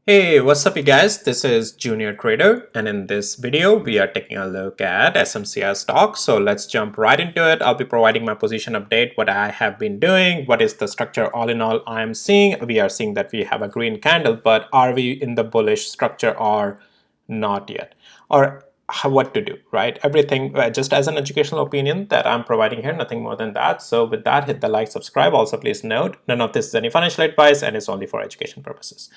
Hey, what's up you guys? This is Junior Trader, and in this video we are taking a look at SMCI stock. So let's jump right into it. I'll be providing my position update, what I have been doing, what is the structure all in all I'm seeing. We are seeing that we have a green candle, but are we in the bullish structure or not yet? Or what to do, right? Everything just as an educational opinion that I'm providing here, nothing more than that. So with that, hit the like, subscribe. Also, please note, none of this is any financial advice and it's only for education purposes.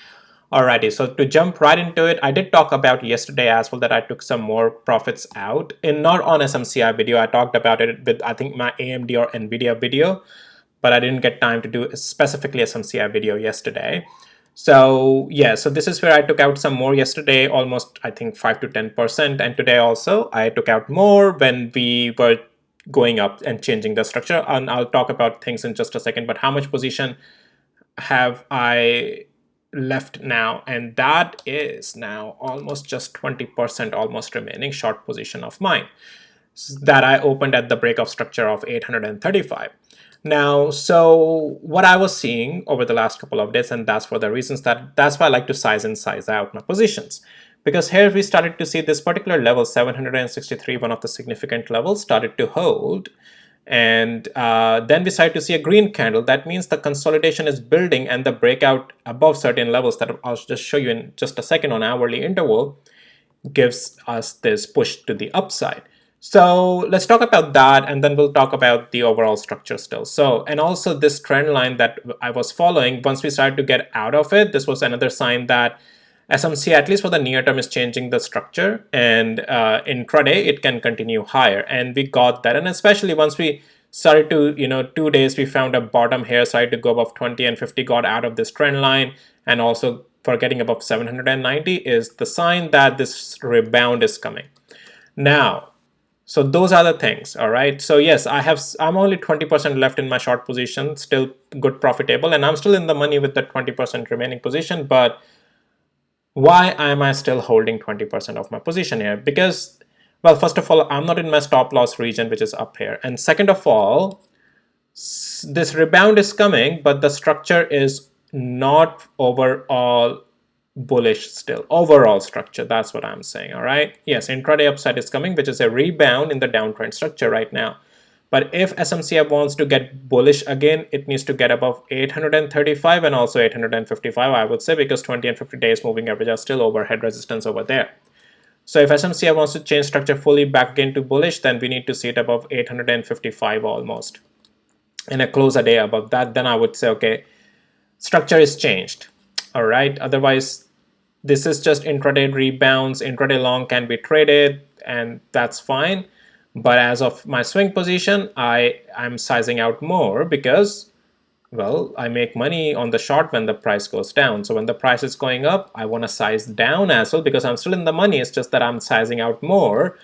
Alrighty, so to jump right into it, I did talk about yesterday as well that I took some more profits out. In not on SMCI video, I talked about it with I think my AMD or NVIDIA video, but I didn't get time to do specifically SMCI video yesterday. So yeah, so this is where I took out some more yesterday, almost I think 5 to 10%, and today also I took out more when we were going up and changing the structure. And I'll talk about things in just a second, but how much position have I left now, and that is now almost just 20% almost remaining short position of mine that I opened at the break of structure of 835. Now, so what I was seeing over the last couple of days, and that's for the reasons that's why I like to size in, size out my positions, because here we started to see this particular level 763, one of the significant levels, started to hold. And then we started to see a green candle. That means the consolidation is building, and the breakout above certain levels that I'll just show you in just a second on hourly interval gives us this push to the upside. So let's talk about that, and then we'll talk about the overall structure still. So, and also this trend line that I was following, once we started to get out of it, this was another sign that SMCI, at least for the near term, is changing the structure, and intraday it can continue higher, and we got that. And especially once we started to, 2 days we found a bottom here, started to go above 20 and 50, got out of this trend line, and also for getting above 790 is the sign that this rebound is coming. Now, so those are the things, all right? So yes, I'm only 20% left in my short position, still good profitable, and I'm still in the money with the 20% remaining position, but why am I still holding 20% of my position here? Because, well, first of all, I'm not in my stop loss region, which is up here. And second of all, this rebound is coming, but the structure is not overall bullish still. Overall structure, that's what I'm saying, all right? Yes, intraday upside is coming, which is a rebound in the downtrend structure right now. But if SMCI wants to get bullish again, it needs to get above 835 and also 855, I would say, because 20 and 50 days moving average are still overhead resistance over there. So if SMCI wants to change structure fully back again to bullish, then we need to see it above 855 almost. And a close a day above that, then I would say, okay, structure is changed. All right. Otherwise, this is just intraday rebounds. Intraday long can be traded, and that's fine. But as of my swing position, I'm sizing out more because, well, I make money on the short when the price goes down. So when the price is going up, I want to size down as well because I'm still in the money. It's just that I'm sizing out more.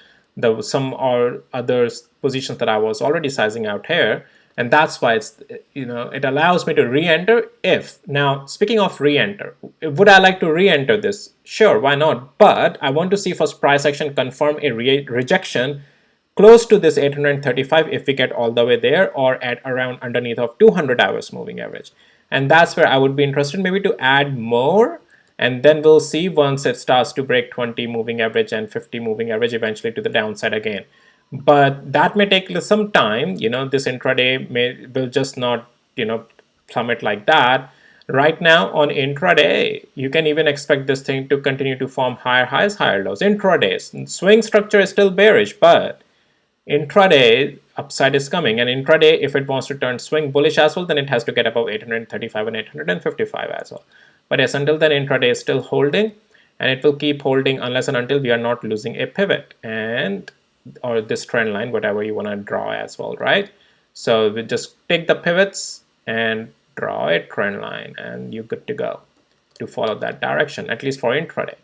Some or other positions that I was already sizing out here. And that's why it's, it allows me to re-enter if. Now, speaking of re-enter, would I like to re-enter this? Sure, why not? But I want to see first price action confirm a rejection close to this 835 if we get all the way there, or at around underneath of 200 hours moving average. And that's where I would be interested maybe to add more, and then we'll see once it starts to break 20 moving average and 50 moving average eventually to the downside again. But that may take some time. This intraday will just not plummet like that. Right now on intraday, you can even expect this thing to continue to form higher highs, higher lows. Intraday swing structure is still bearish, but intraday upside is coming, and intraday, if it wants to turn swing bullish as well, then it has to get above 835 and 855 as well. But yes, until then, intraday is still holding, and it will keep holding unless and until we are not losing a pivot and or this trend line, whatever you want to draw as well, right? So we just take the pivots and draw a trend line, and you're good to go to follow that direction, at least for intraday.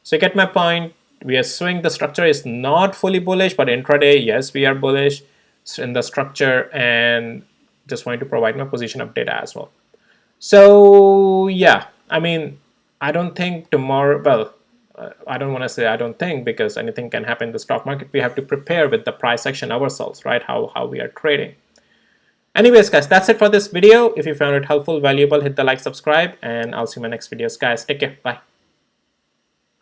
So you get my point. We are swing, the structure is not fully bullish, but intraday, yes, we are bullish in the structure, and just wanted to provide my position update as well. So yeah, I mean, I don't think tomorrow, well, I don't want to say I don't think, because anything can happen in the stock market. We have to prepare with the price action ourselves, right? How we are trading. Anyways, guys, that's it for this video. If you found it helpful, valuable, hit the like, subscribe, and I'll see you in my next videos, guys. Take care. Bye.